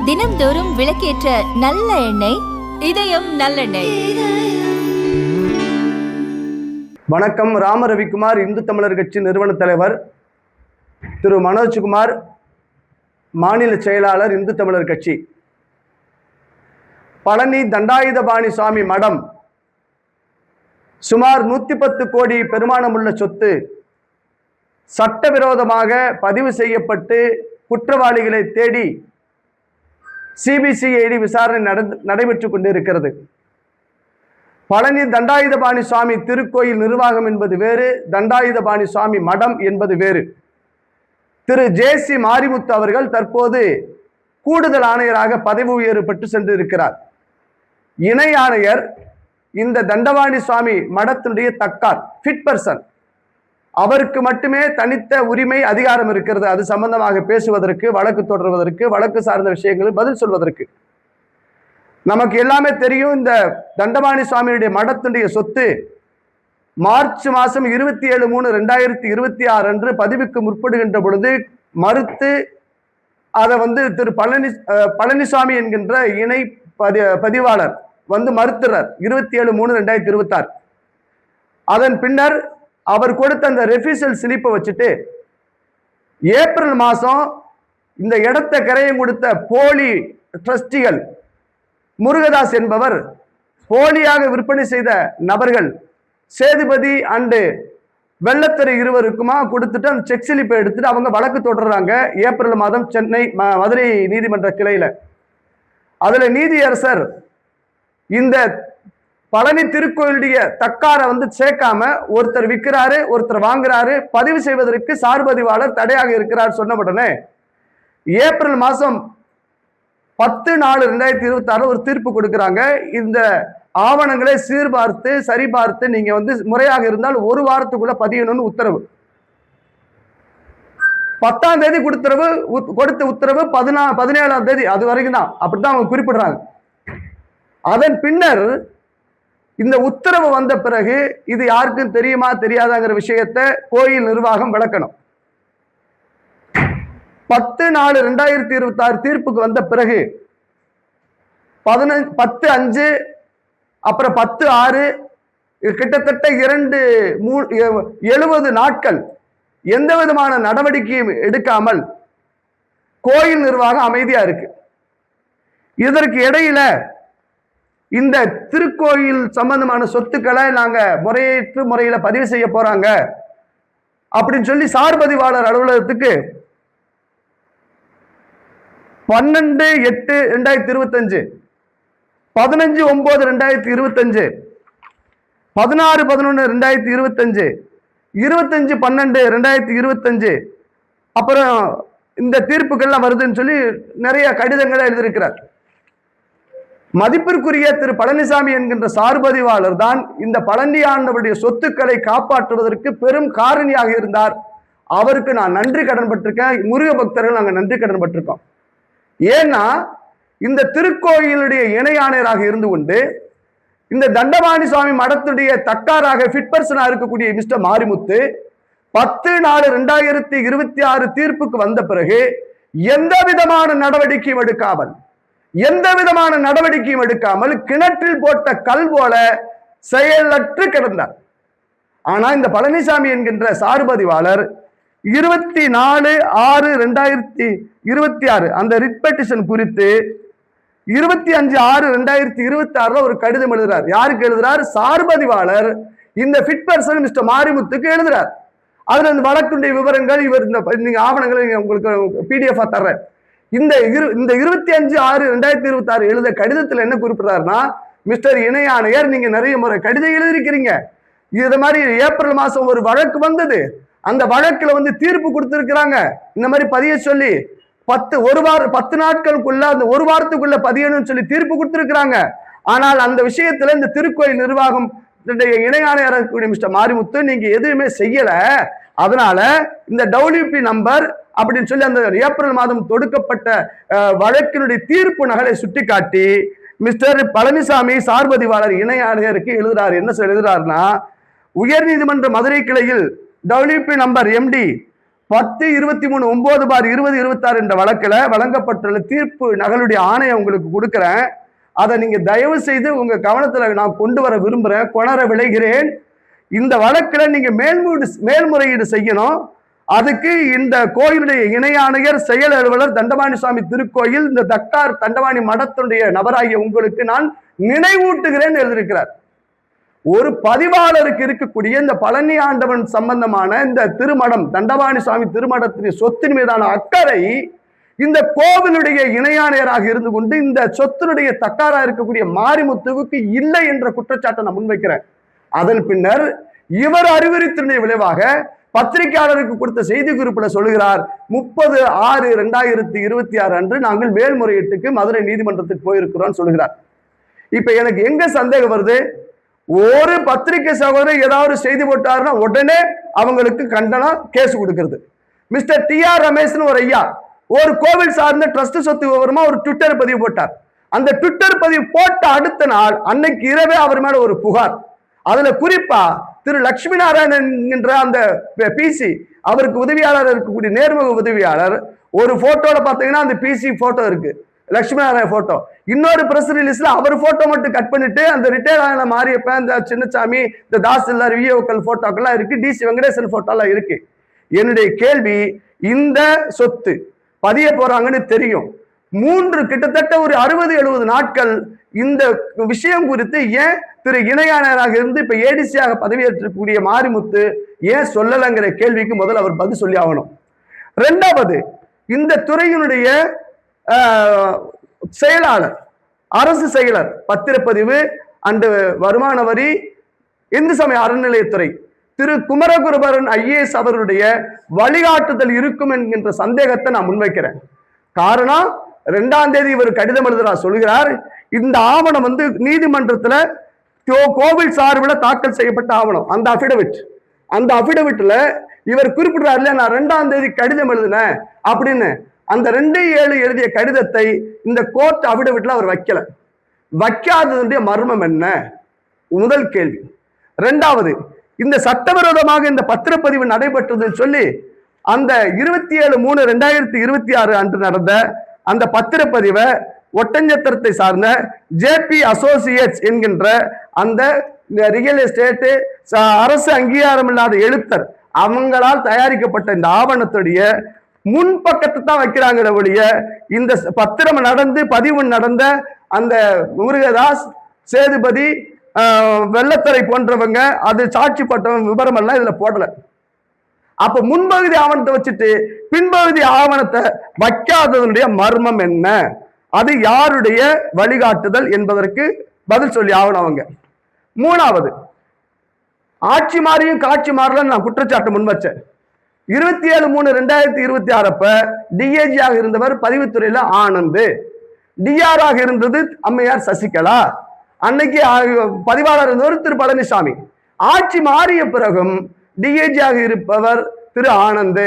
தினம்தோறும் விளக்கேற்ற நல்ல எண்ணெய் இதயம் நல்லெண்ணெய். வணக்கம். ராம ரவிக்குமார், இந்து தமிழர் கட்சி நிறுவன தலைவர். திரு மனோஜ்குமார், மாநில செயலாளர், இந்து தமிழர் கட்சி. பழனி தண்டாயுதபாணி சுவாமி மடம் சுமார் 110 கோடி பெருமானமுள்ள சொத்து சட்டவிரோதமாக பதிவு செய்யப்பட்டு குற்றவாளிகளை தேடி சிபிசிஐடி விசாரணை நடைபெற்றுக் கொண்டிருக்கிறது. பழனி தண்டாயுதபாணி சுவாமி திருக்கோயில் நிர்வாகம் என்பது வேறு, தண்டாயுதபாணி சுவாமி மடம் என்பது வேறு. திரு ஜே.சி. மாரிமுத்து அவர்கள் தற்போது கூடுதல் ஆணையராக பதவி உயர்வு பெற்று சென்றிருக்கிறார். இணை ஆணையர் இந்த தண்டபாணி சுவாமி மடத்தினுடைய தக்கார், ஃபிட் பர்சன். அவருக்கு மட்டுமே தனித்த உரிமை, அதிகாரம் இருக்கிறது. அது சம்பந்தமாக பேசுவதற்கு, வழக்கு தொடர்வதற்கு, வழக்கு சார்ந்த விஷயங்களுக்கு பதில் சொல்வதற்கு. நமக்கு எல்லாமே தெரியும். இந்த தண்டபாணி சுவாமியுடைய மடத்தினுடைய சொத்து மார்ச் மாதம் 27/3/2026 அன்று பதிவுக்கு முற்படுகின்ற பொழுது மறுத்து அதை திரு பழனிசாமி என்கின்ற இணை பதிவாளர் மறுத்துறார் 27/3/2026. அதன் பின்னர் அவர் கொடுத்த அந்த ரெஃப்யூசல் ஸ்லிப்பை வச்சுட்டு ஏப்ரல் மாதம் இந்த இடத்தை கரையம் கொடுத்த போலி ட்ரஸ்டிகள் முருகதாஸ் என்பவர், போலியாக விற்பனை செய்த நபர்கள் சேதுபதி அண்டு வெள்ளத்துறை இருவருக்குமா கொடுத்துட்டு அந்த செக் ஸ்லிப்பை எடுத்துட்டு அவங்க வழக்கு தொடர்றாங்க. ஏப்ரல் மாதம் சென்னை மதுரை நீதிமன்ற கிளையில. அதுல நீதியரசர் இந்த பழனி திருக்கோயிலுடைய தக்காரை சேர்க்காம ஒருத்தர் விற்கிறாரு, ஒருத்தர் வாங்குறாரு, பதிவு செய்வதற்கு சார்பதிவாளர் தடையாக இருக்கிறார் சொன்ன உடனே ஏப்ரல் மாதம் 10/4/2026 ஒரு தீர்ப்பு கொடுக்கிறாங்க. இந்த ஆவணங்களை சீர்பார்த்து சரிபார்த்து நீங்க முறையாக இருந்தால் 1 வாரத்துக்குள்ள பதியணும்னு உத்தரவு. 10ஆம் தேதி கொடுத்த உத்தரவு 17ஆம் தேதி, அது வரைக்கும் தான், அப்படித்தான் அவங்க குறிப்பிடுறாங்க. அதன் பின்னர் இந்த உத்தரவு வந்த பிறகு இது யாருக்கும் தெரியுமா தெரியாதாங்கிற விஷயத்தை கோயில் நிர்வாகம் விளக்கணும். 10/4/2026 தீர்ப்புக்கு வந்த பிறகு 10/5 அப்புறம் 10/6 கிட்டத்தட்ட 70 நாட்கள் எந்த விதமான நடவடிக்கையும் எடுக்காமல் கோயில் நிர்வாகம் அமைதியா இருக்கு. இதற்கு இடையில இந்த திருக்கோயில் சம்பந்தமான சொத்துக்களை நாங்க முறையற்ற முறையில பதிவு செய்ய போறாங்க அப்படின்னு சொல்லி சார்பதிவாளர் அலுவலகத்துக்கு 12/8/2025, 15/9/2025, 16/11/2025, 25/12/2025 அப்புறம் இந்த தீர்ப்புகள்லாம் வருதுன்னு சொல்லி நிறைய கடிதங்களை எழுதியிருக்கிறார். மதிப்பிற்குரிய திரு பழனிசாமி என்கின்ற சார்பதிவாளர் தான் இந்த பழனி ஆண்டவருடைய சொத்துக்களை காப்பாற்றுவதற்கு பெரும் காரணியாக இருந்தார். அவருக்கு நான் நன்றி கடன் பட்டிருக்கேன். முருக பக்தர்கள் நாங்கள் நன்றி கடன் பட்டிருக்கோம். ஏன்னா இந்த திருக்கோயிலுடைய இணை ஆணையராக இருந்து கொண்டு இந்த தண்டபாணி சுவாமி மடத்துடைய தக்காராக ஃபிட் பர்சனா இருக்கக்கூடிய மிஸ்டர் மாரிமுத்து 10/4/2026 தீர்ப்புக்கு வந்த பிறகு எந்த விதமான நடவடிக்கையும் எடுக்காமல் கிணற்றில் போட்ட கல் போல செயலற்று கிடந்தார். ஆனா இந்த பழனிசாமி என்கின்ற சார்பதிவாளர் 24/6/2026 அந்த ரிட் பெட்டிஷன் குறித்து 25/6/2026 ஒரு கடிதம் எழுதுறார். யாருக்கு எழுதுறார்? சார்பதிவாளர் இந்த ஃபிட் பர்சன் மிஸ்டர் மாரிமுத்துக்கு எழுதுறார். அதுல இந்த வழக்குடைய விவரங்கள் நீங்க ஆவணங்களை உங்களுக்கு PDF தர்றேன். இந்த 25/6/2026 எழுத கடிதத்தில் என்ன குறிப்பிடுறாருன்னா, மிஸ்டர் இணை ஆணையர், நீங்க நிறைய முறை கடிதம் எழுதியிருக்கிறீங்க. இது மாதிரி ஏப்ரல் மாதம் ஒரு வழக்கு வந்தது. அந்த வழக்குல தீர்ப்பு கொடுத்திருக்கிறாங்க. இந்த மாதிரி பதிய சொல்லி 10 நாட்களுக்குள்ள அந்த 1 வாரத்துக்குள்ள பதியணும்னு சொல்லி தீர்ப்பு கொடுத்திருக்கிறாங்க. ஆனால் அந்த விஷயத்துல இந்த திருக்கோயில் நிர்வாகம் இணை ஆணையர் மிஸ்டர் மாரிமுத்து நீங்க எதுவுமே செய்யல. அதனால இந்த WP நம்பர் அப்படின்னு சொல்லி அந்த ஏப்ரல் மாதம் தொடுக்கப்பட்ட வழக்கினுடைய தீர்ப்பு நகலை சுட்டிக்காட்டி மிஸ்டர் பழனிசாமி சார்பதிவாளர் இணை ஆணையருக்கு எழுதுறாரு. என்ன எழுதுறாருன்னா, உயர் நீதிமன்ற மதுரை கிளையில் WP நம்பர் MD 10/23/9/2026 என்ற வழக்குல வழங்கப்பட்டுள்ள தீர்ப்பு நகலுடைய ஆணையை உங்களுக்கு கொடுக்கிறேன். அதை நீங்க தயவு செய்து உங்க கவனத்துல நான் கொண்டு வர விரும்புறேன், கொணர விளைகிறேன். இந்த வழக்குல நீங்க மேல்முறையீடு செய்யணும். அதுக்கு இந்த கோயிலுடைய இணை ஆணையர், செயல் அலுவலர், தண்டபாணி சுவாமி திருக்கோயில், இந்த தக்கார் தண்டபாணி மடத்துடைய நபராகிய உங்களுக்கு நான் நினைவூட்டுகிறேன் எழுதியிருக்கிறார். ஒரு பதிவாளருக்கு இருக்கக்கூடிய இந்த பழனி ஆண்டவன் சம்பந்தமான இந்த திருமடம், தண்டபாணி சுவாமி திருமடத்தின் சொத்தின் மீதான அக்கறை இந்த கோவிலுடைய இணையாணையராக இருந்து கொண்டு இந்த சொத்தினுடைய தக்காரா இருக்கக்கூடிய மாரிமுத்துவுக்கு இல்லை என்ற குற்றச்சாட்டை நான் முன்வைக்கிறேன். அதன் பின்னர் இவர் அறிவுறுத்தினுடைய விளைவாக பத்திரிகையாளருக்கு கொடுத்த செய்தி குறிப்பிட சொல்லுகிறார், 30/6/2026 அன்று நாங்கள் மேல்முறையீட்டுக்கு மதுரை நீதிமன்றத்துக்கு போயிருக்கிறோம் சொல்லுகிறார். இப்ப எனக்கு எங்க சந்தேகம் வருது, ஒரு பத்திரிகை சகோதரர் ஏதாவது செய்தி போட்டாருன்னா உடனே அவங்களுக்கு கண்டனம் கேஸ் கொடுக்கிறது. மிஸ்டர் TR ரமேஷ்னு ஒரு ஐயா ஒரு கோவில் சார்ந்த ட்ரஸ்ட் சொத்து விவரமா ஒரு ட்விட்டர் பதிவு போட்டார். அந்த ட்விட்டர் பதிவு போட்ட அடுத்த நாள் அன்னைக்கு இரவே அவர் மேல ஒரு புகார். அதுல குறிப்பா திரு லட்சுமி நாராயணன் என்ற அந்த பிசி, அவருக்கு உதவியாளர் இருக்கக்கூடிய நேர்முக உதவியாளர், ஒரு போட்டோல பாத்தீங்கன்னா அந்த பிசி போட்டோ இருக்கு, லட்சுமி நாராயண போட்டோ. இன்னொரு பிரஸ் ரிலீஸ்ல அவர் போட்டோ மட்டும் கட் பண்ணிட்டு அந்த ரிட்டையர் ஆன மாரியப்ப, இந்த சின்னசாமி, இந்த தாசில்தார் விஓக்கள் போட்டோக்கெல்லாம் இருக்கு, DC வெங்கடேசன் போட்டோலாம் இருக்கு. என்னுடைய கேள்வி, இந்த சொத்து பதிய போறாங்கன்னு தெரியும், கிட்டத்தட்ட ஒரு 60-70 நாட்கள் இந்த விஷயம் குறித்து ஏன் திரு இணையாளராக இருந்து இப்ப ஏடிசியாக பதவியேற்றக்கூடிய மாரிமுத்து ஏன் சொல்லலைங்கிற கேள்விக்கு முதல்ல அவர் பதில் சொல்லி ஆகணும். ரெண்டாவது, இந்த துறையினுடைய செயலாளர், அரசு செயலர், பத்திரப்பதிவு அண்டு வருமான வரி, இந்து சமய அறநிலையத்துறை திரு குமரகுருபரன் IAS அவருடைய வழிகாட்டுதல் இருக்கும் என்கின்ற சந்தேகத்தை நான் முன்வைக்கிறேன். காரணம், 2ஆம் தேதி இவர் கடிதம் எழுதுறார், சொல்கிறார் இந்த ஆவணம் நீதிமன்றத்துல கோவில் சார்பில் தாக்கல் செய்யப்பட்ட ஆவணம், அந்த அபிடவிட்ல இவர் குறிப்பிடுறாரு இல்லையா, நான் 2ஆம் தேதி கடிதம் எழுதினேன் அப்படின்னு. அந்த 2/7 எழுதிய கடிதத்தை இந்த கோர்ட் அபிடவிட்ல அவர் வைக்காததுடைய மர்மம் என்ன? முதல் கேள்வி. ரெண்டாவது, இந்த சட்டவிரோதமாக இந்த பத்திரப்பதிவு நடைபெற்றதுன்னு சொல்லி அந்த 27/3/2026 அன்று நடந்த அந்த பத்திரப்பதிவை ஒட்டஞ்சத்திரத்தை சார்ந்த JP அசோசியேட்ஸ் என்கின்ற அந்த ரியல் எஸ்டேட் அரசு அங்கீகாரம் இல்லாத எழுத்தர் அவங்களால் தயாரிக்கப்பட்ட இந்த ஆவணத்துடைய முன்பக்கத்தை தான் வைக்கிறாங்க ஒழிய, இந்த பத்திரம் நடந்து பதிவு நடந்த அந்த முருகதாஸ், சேதுபதி, வெள்ளத்துறை போன்றவங்க அது சாட்சி பட்ட விவரம் எல்லாம் இதுல போடல. அப்ப முன்பகுதி ஆவணத்தை வச்சுட்டு பின்பகுதி ஆவணத்தை வைக்காததனுடைய மர்மம் என்ன? அது யாருடைய வழிகாட்டுதல் என்பதற்கு பதில் சொல்லி ஆகணும் அவங்க. மூணாவது, ஆட்சி மாறியும் காட்சி மாறலன்னு நான் குற்றச்சாட்டு முன் வச்சேன். 27/3/2026 அப்ப DAG-ஆக இருந்தவர் பதிவுத்துறையில ஆனந்த், DR-ஆக இருந்தது அம்மையார் சசிகலா, அன்னைக்கு பதிவாளர் இருந்தவர் திரு பழனிசாமி. ஆட்சி மாறிய பிறகும் DAG-ஆக இருப்பவர் திரு ஆனந்த்,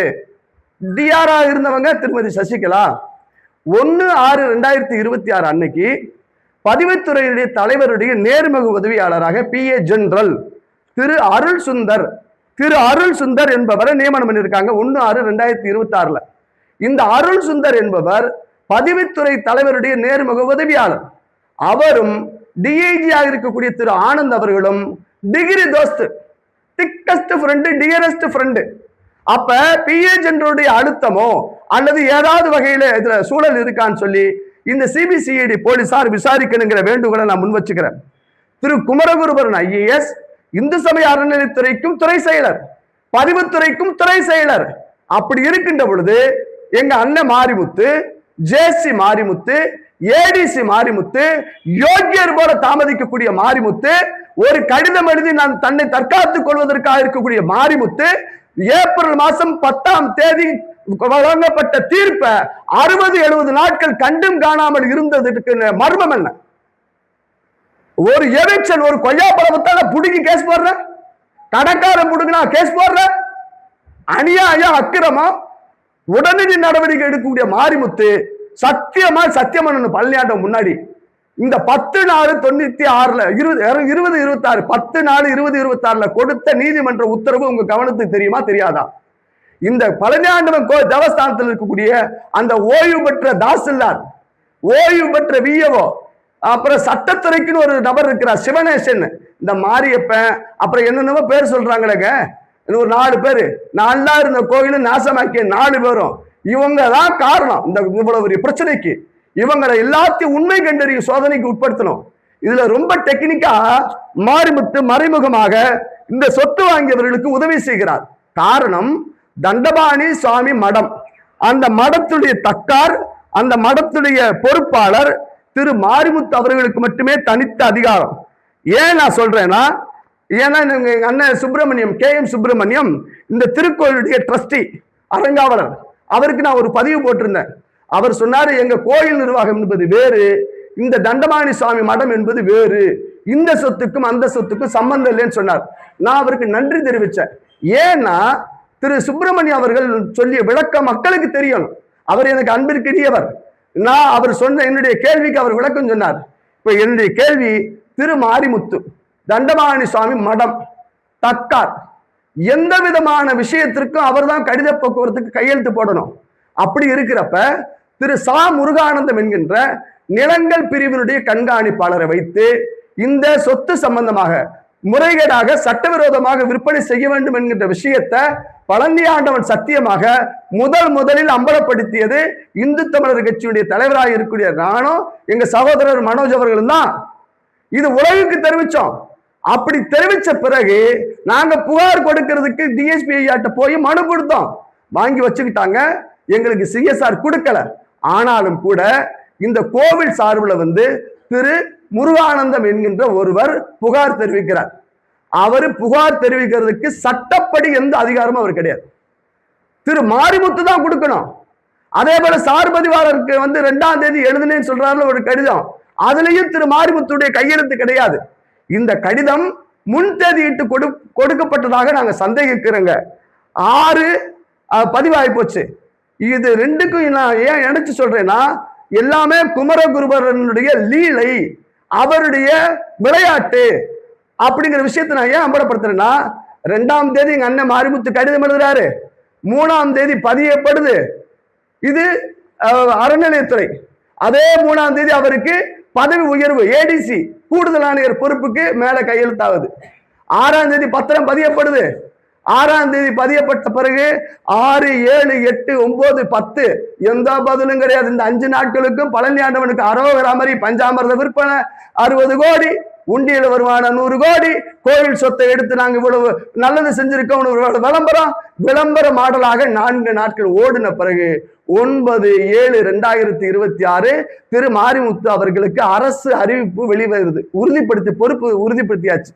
DR-ஆக இருந்தவங்க திருமதி சசிகலா. 1/6/2026 அன்னைக்கு பதிவுத்துறையுடைய தலைவருடைய நேர்முக உதவியாளராக PA ஜெனரல் திரு அருள் சுந்தர் என்பவரை நியமனம் பண்ணியிருக்காங்க 1/6/2026. இந்த அருள் சுந்தர் என்பவர் பதிவுத்துறை தலைவருடைய நேர்முக உதவியாளர். அவரும் DIG-ஆக இருக்கக்கூடிய திரு ஆனந்த் அவர்களும் டிகிரி தோஸ்து, திக்கஸ்ட் ஃப்ரெண்டு, டியரஸ்ட் ஃப்ரெண்டு. அப்ப PA ஜெனரலுடைய அழுத்தமோ அல்லது ஏதாவது வகையில இதுல சூழல் இருக்கான்னு சொல்லி இந்த CBCID போலீசார் விசாரிக்கணுங்கிற வேண்டுகோளை நான் முன் வச்சுக்கிறேன். திரு குமரகுருபரன் IAS இந்து சமய அறநிலையத்துறைக்கும் துறை செயலர், பதிவுத்துறைக்கும் துறை செயலர். அப்படி இருக்கின்ற பொழுது எங்க அண்ணன் மாரிமுத்து, JC மாரிமுத்து, ADC மாரிமுத்து, யோக்கியர் போல தாமதிக்கக்கூடிய மாரிமுத்து, ஒரு கடிதம் எழுதி நான் தன்னை தற்காத்துக் கொள்வதற்காக இருக்கக்கூடிய மாரிமுத்து, ஏப்ரல் மாசம் 10ஆம் தேதி வழங்கப்பட்ட தீர்ப்பை 60-70 நாட்கள் கண்டும் காணாமல் இருந்ததுக்கு மர்மம் என்ன? ஒரு எவிக்ஷன், ஒரு கொய்யா பழத்தால புடுங்கி கேஸ் போடுற, கடைக்காரன் புடுங்கினா கேஸ் போடுற, அநியாயம் அக்கிரமா உடனடி நடவடிக்கை எடுக்கக்கூடிய மாரிமுத்து சத்தியம் பழனியாண்டம் முன்னாடி இந்த 10/4/96 2026 10/4/2026 கொடுத்த நீதிமன்ற உத்தரவு உங்க கவனத்துக்கு தெரியுமா தெரியாதா? இந்த பழனி ஆண்டவன் தேவஸ்தானத்தில் இருக்கக்கூடிய அந்த ஓய்வு பெற்ற தாசில்தார், ஓய்வு பெற்ற விஏஓ, அப்புறம் சட்டத்துறைக்குன்னு ஒரு நபர் இருக்கிறார் சிவனேசன், இந்த மாரியப்பன், அப்புறம் என்னென்னமோ பேர் சொல்றாங்களேங்க, ஒரு 4 பேரு நல்லா இருந்த கோயில நாசமாக்கிய 4 பேரும் இவங்க தான் காரணம். இந்த இவ்வளவு ஒரு பிரச்சனைக்கு இவங்களை எல்லாத்தையும் உண்மை கண்டறியும் சோதனைக்கு உட்படுத்தணும். இதுல ரொம்ப டெக்னிக்கா மாரிமுத்து மறைமுகமாக இந்த சொத்து வாங்கியவர்களுக்கு உதவி செய்கிறார். காரணம், தண்டபாணி சுவாமி மடம், அந்த மடத்துடைய தக்கார், அந்த மடத்துடைய பொறுப்பாளர் திரு மாரிமுத்து அவர்களுக்கு மட்டுமே தனித்த அதிகாரம். ஏன் நான் சொல்றேன்னா, ஏன்னா எங்க அண்ணன் சுப்பிரமணியம், KM சுப்பிரமணியம், இந்த திருக்கோயிலுடைய ட்ரஸ்டி, அறங்காவலர், அவருக்கு நான் ஒரு பதிவு போட்டிருந்தேன். அவர் சொன்னாரு, எங்க கோயில் நிர்வாகம் என்பது வேறு, இந்த தண்டபாணி சுவாமி மடம் என்பது வேறு, இந்த சொத்துக்கும் அந்த சொத்துக்கும் சம்பந்தம் இல்லைன்னு சொன்னார். நான் அவருக்கு நன்றி தெரிவிச்சேன். ஏன்னா திரு சுப்பிரமணியம் அவர்கள் சொல்லிய விளக்கம் மக்களுக்கு தெரியணும். அவர் எனக்கு அன்பிற்கினியவர். நான் அவர் சொன்ன என்னுடைய கேள்விக்கு அவர் விளக்கம் சொன்னார். இப்ப என்னுடைய கேள்வி, திரு மாரிமுத்து, தண்டபாணி சுவாமி மடம், தக்கார், எந்த விதமான விஷயத்திற்கும் அவர் தான் கடித போக்குவரத்துக்கு கையெழுத்து போடணும். அப்படி இருக்கிறப்ப திரு சா முருகானந்தம் என்கின்ற நிலங்கள் பிரிவினுடைய கண்காணிப்பாளரை வைத்து இந்த சொத்து சம்பந்தமாக முறைகேடாக சட்டவிரோதமாக விற்பனை செய்ய வேண்டும் என்கின்ற விஷயத்தை பழனி ஆண்டவன் சத்தியமாக முதலில் அம்பலப்படுத்தியது இந்து தமிழர் கட்சியுடைய தலைவராக இருக்கக்கூடிய நானும் எங்க சகோதரர் மனோஜ் அவர்களும் தான். இது உலகுக்கு தெரிவிச்சோம். அப்படி தெரிவிச்ச பிறகு நாங்க புகார் கொடுக்கிறதுக்கு டிஎஸ்பி ஐயாட்ட போய் மனு கொடுத்தோம். வாங்கி வச்சுக்கிட்டாங்க, எங்களுக்கு CSR கொடுக்கல. ஆனாலும் கூட இந்த கோவில் சார்பில் திரு முருகானந்தம் என்கின்ற ஒருவர் புகார் தெரிவிக்கிறார். அவரு புகார் தெரிவிக்கிறதுக்கு சட்டப்படி எந்த அதிகாரமும் அவர் கிடையாது. திரு மாரிமுத்து தான் கொடுக்கணும். அதே போல சார்பதிவாளருக்கு 2ஆம் தேதி எழுதுனேன்னு சொல்றாரு ஒரு கடிதம், அதுலயும் திரு மாரிமுத்துடைய கையெழுத்து கிடையாது. இந்த கடிதம் முன் தேதியிட்டு கொடுக்கப்பட்டதாக நாங்க சந்தேகிக்கிறோங்க. 6 பதிவாகி போச்சு. இது ரெண்டுக்கும் நான் ஏன் நினைச்சு சொல்றேன்னா, எல்லாமே குமரகுருபரனுடைய லீலை, அவருடைய விளையாட்டு அப்படிங்கிற விஷயத்தை நான் ஏன் அம்பலப்படுத்துறேன்னா, 2ஆம் தேதி எங்க அண்ணன் மாரிமுத்து கடிதம் எழுதுறாரு, 3ஆம் தேதி பதியப்படுது இது அறநிலையத்துறை, அதே 3ஆம் தேதி அவருக்கு பதவி உயர்வு ADC கூடுதல் ஆணையர் பொறுப்புக்கு மேல கையெழுத்தாகுது. 6ஆம் தேதி பத்திரம் பதியப்படுது. 6ஆம் தேதி பதியப்பட்ட பிறகு 6, 7, 8, 9, 10 எந்த பதிலும் கிடையாது. இந்த 5 நாட்களுக்கும் பழனி ஆண்டவனுக்கு அரோகரா மாதிரி பஞ்சாமிர்த விற்பனை 60 கோடி, உண்டியல் வருமானம் 100 கோடி, கோவில் சொத்தை எடுத்து நாங்க இவ்வளவு நல்லது செஞ்சிருக்கோம் விளம்பர மாடலாக 4 நாட்கள் ஓடின பிறகு 9/7/2026 திரு மாரிமுத்து அவர்களுக்கு அரசு அறிவிப்பு வெளிவருது. பொறுப்பு உறுதிப்படுத்தியாச்சு.